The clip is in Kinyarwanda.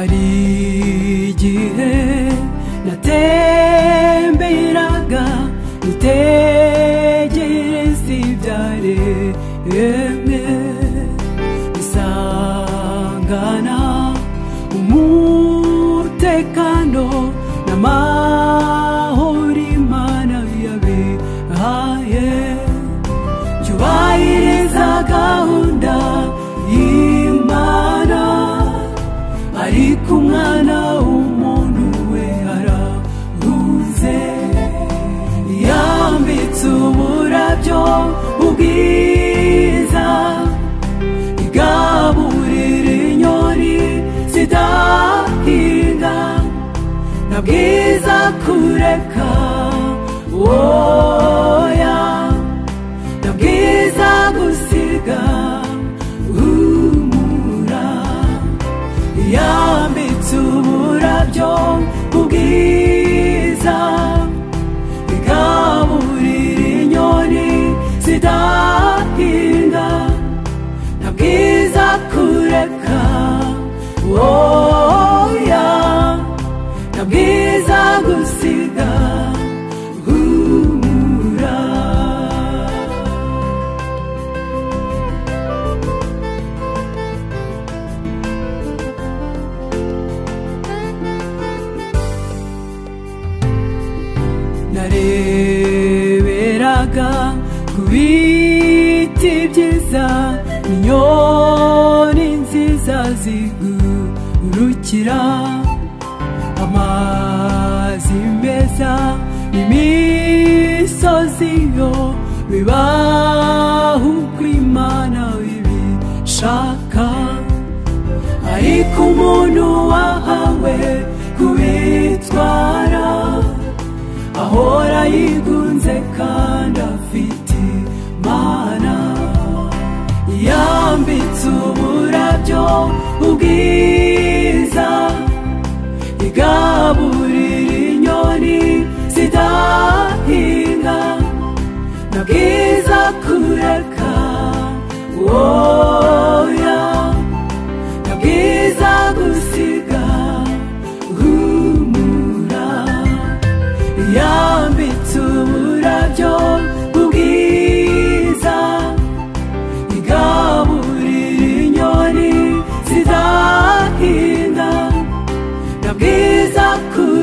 hari igihe natemberaga nitegereza ibyaremwe bisangana umutekano n'amahoro Imana yabihaye byubahiriza gahunda y'Imana ariko umwana w'umuntu we arahuze yambitse uburabyo ubwiza igaburira inyoni zidahinga nta bwiza kureka oya nta bwiza gusiga humura yambitse uburabyo ubwiza igaburira inyoni zidahinga nta bwiza kureka oya nta bwiza gusiga humura nareberaga ku biti byiza inyoni nziza zigurukira amazi meza n'imisozi yo bibaho uko Imana ibishaka ariko umuntu wahawe kubitwara ahora yigunze kandi afite Imana yambitse uburabyo ubwiza igaburira inyoni zidahinga nta bwiza kureka oya nta bwiza gusiga humura yambitse uburabyo ubwiza igaburira inyoni zidahinga nta bwiza kureka